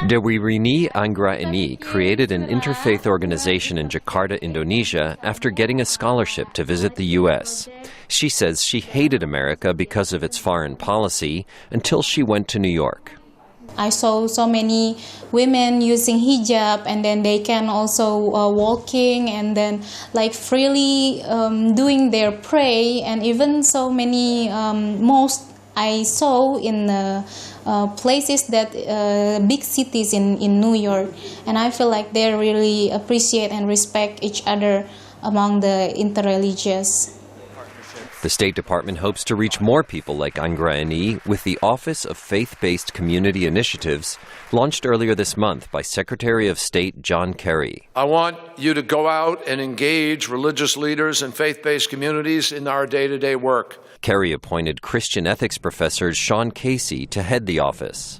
Dewirini Anggraeni created an interfaith organization in Jakarta, Indonesia, after getting a scholarship to visit the U.S. She says she hated America because of its foreign policy until she went to New York. I saw so many women using hijab, and then they can also walking and then like freely doing their pray, and even so many mosques I saw in places that big cities in New York, and I feel like they really appreciate and respect each other among the interreligious. The State Department hopes to reach more people like Anggraeni with the Office of Faith-Based Community Initiatives, launched earlier this month by Secretary of State John Kerry. I want you to go out and engage religious leaders and faith-based communities in our day-to-day work. Kerry appointed Christian ethics professor Sean Casey to head the office.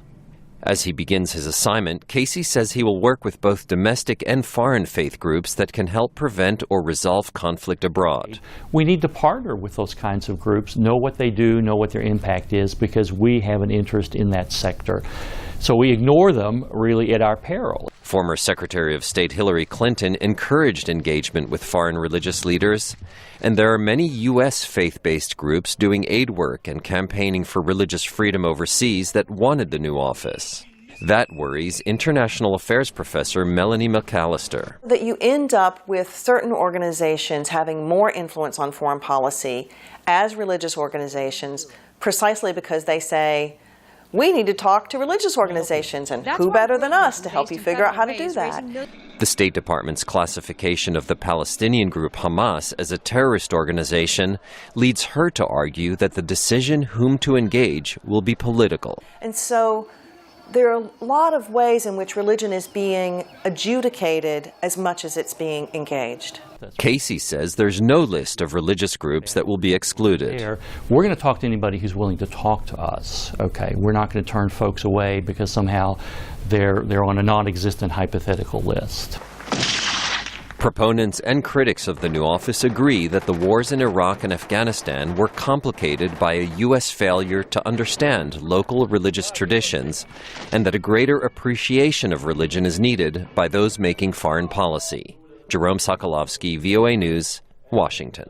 As he begins his assignment, Casey says he will work with both domestic and foreign faith groups that can help prevent or resolve conflict abroad. We need to partner with those kinds of groups, know what they do, know what their impact is, because we have an interest in that sector. So we ignore them really at our peril. Former Secretary of State Hillary Clinton encouraged engagement with foreign religious leaders, and there are many U.S. faith-based groups doing aid work and campaigning for religious freedom overseas that wanted the new office. That worries international affairs professor Melani Mcalister. That you end up with certain organizations having more influence on foreign policy as religious organizations precisely because they say, we need to talk to religious organizations, and who better than us to help you figure out how to do that? The State Department's classification of the Palestinian group Hamas as a terrorist organization leads her to argue that the decision whom to engage will be political. And so there are a lot of ways in which religion is being adjudicated as much as it's being engaged. Casey says there's no list of religious groups that will be excluded. We're going to talk to anybody who's willing to talk to us. Okay, we're not going to turn folks away because somehow they're on a non-existent hypothetical list. Proponents and critics of the new office agree that the wars in Iraq and Afghanistan were complicated by a U.S. failure to understand local religious traditions, and that a greater appreciation of religion is needed by those making foreign policy. Jerome Socolovsky, VOA News, Washington.